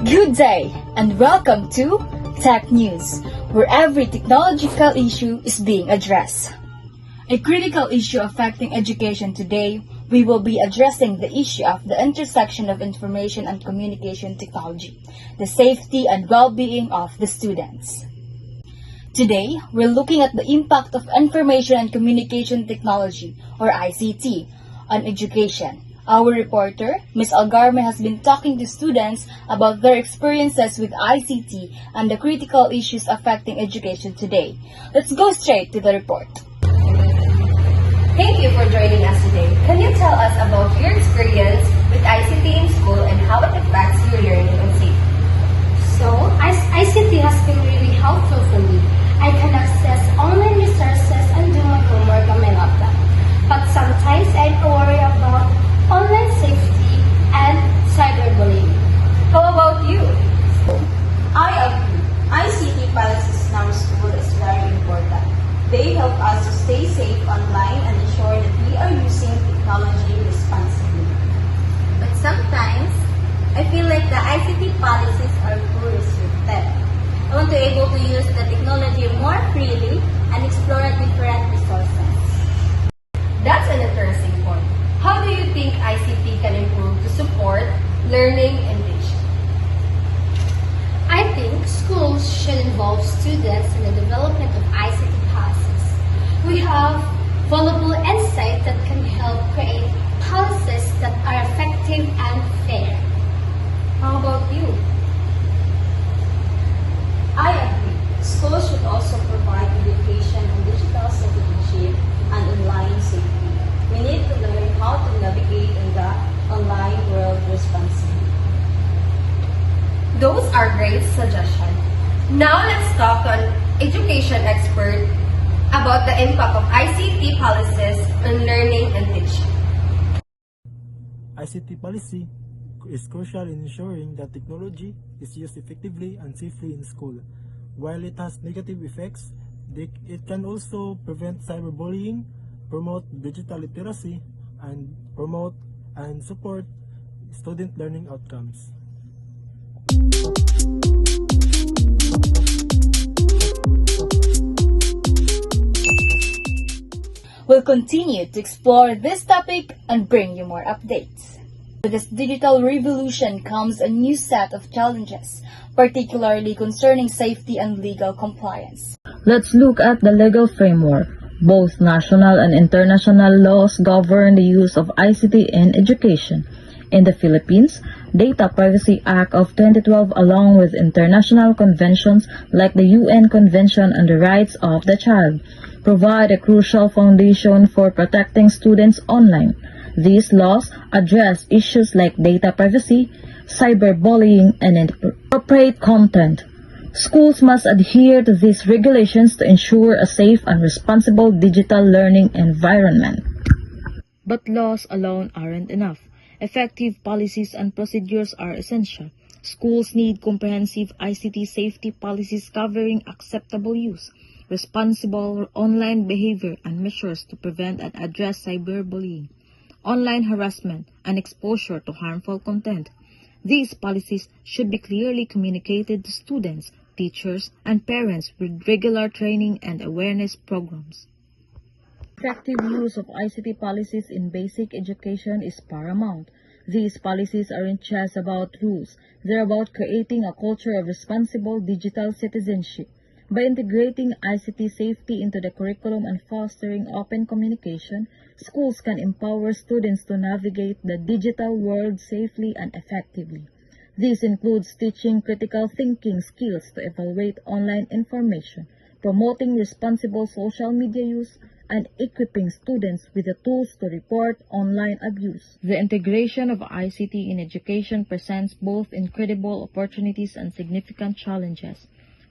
Good day and welcome to Tech News, where every technological issue is being addressed. A critical issue affecting education today, we will be addressing the issue of the intersection of information and communication technology, the safety and well-being of the students. Today, we're looking at the impact of information and communication technology, or ICT, on education. Our reporter, Ms. Algarme, has been talking to students about their experiences with ICT and the critical issues affecting education today. Let's go straight to the report. Thank you for joining us today. Can you tell us about your experience with ICT in school and how it affects your learning and safety? So, ICT has been really helpful for me. I can access online resources and do my homework on my laptop. But sometimes I worry about online safety and cyberbullying. How about you? I agree. ICT policies in our school is very important. They help us to stay safe online and ensure that we are using technology responsibly. But sometimes, I feel like the ICT policies are too restricted. I want to be able to use the technology more freely and explore different resources. That's an interesting point. How do you think ICT can improve to support learning and teaching? I think schools should involve students in the development of ICT policies. We have valuable insight that can help create policies that are effective and fair. How about you? I agree. Schools should also provide education on digital citizenship and online safety. We need to learn how to navigate in the online world responsibly. Those are great suggestions. Now let's talk to an education expert about the impact of ICT policies on learning and teaching. ICT policy is crucial in ensuring that technology is used effectively and safely in school. While it has negative effects, it can also prevent cyberbullying, promote digital literacy, and promote and support student learning outcomes. We'll continue to explore this topic and bring you more updates. With this digital revolution comes a new set of challenges, particularly concerning safety and legal compliance. Let's look at the legal framework. Both national and international laws govern the use of ICT in education. In the Philippines, Data Privacy Act of 2012 along with international conventions like the UN Convention on the Rights of the Child provide a crucial foundation for protecting students online. These laws address issues like data privacy, cyberbullying, and inappropriate content. Schools must adhere to these regulations to ensure a safe and responsible digital learning environment. But laws alone aren't enough. Effective policies and procedures are essential. Schools need comprehensive ICT safety policies covering acceptable use, responsible online behavior, and measures to prevent and address cyberbullying, online harassment, and exposure to harmful content. These policies should be clearly communicated to students, teachers, and parents with regular training and awareness programs. Effective use of ICT policies in basic education is paramount. These policies aren't just about rules, they're about creating a culture of responsible digital citizenship. By integrating ICT safety into the curriculum and fostering open communication, schools can empower students to navigate the digital world safely and effectively. This includes teaching critical thinking skills to evaluate online information, promoting responsible social media use, and equipping students with the tools to report online abuse. The integration of ICT in education presents both incredible opportunities and significant challenges.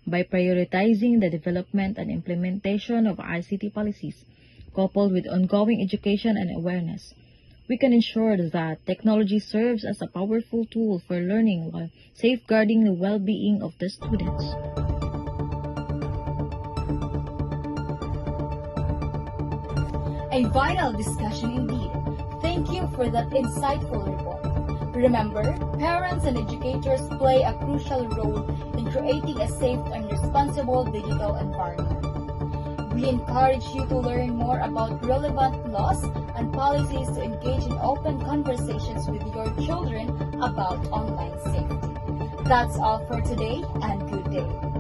By prioritizing the development and implementation of ICT policies, coupled with ongoing education and awareness, we can ensure that technology serves as a powerful tool for learning while safeguarding the well-being of the students. A vital discussion indeed. Thank you for that insightful report. Remember, parents and educators play a crucial role in creating a safe and responsible digital environment. We encourage you to learn more about relevant laws and policies to engage in open conversations with your children about online safety. That's all for today, and good day.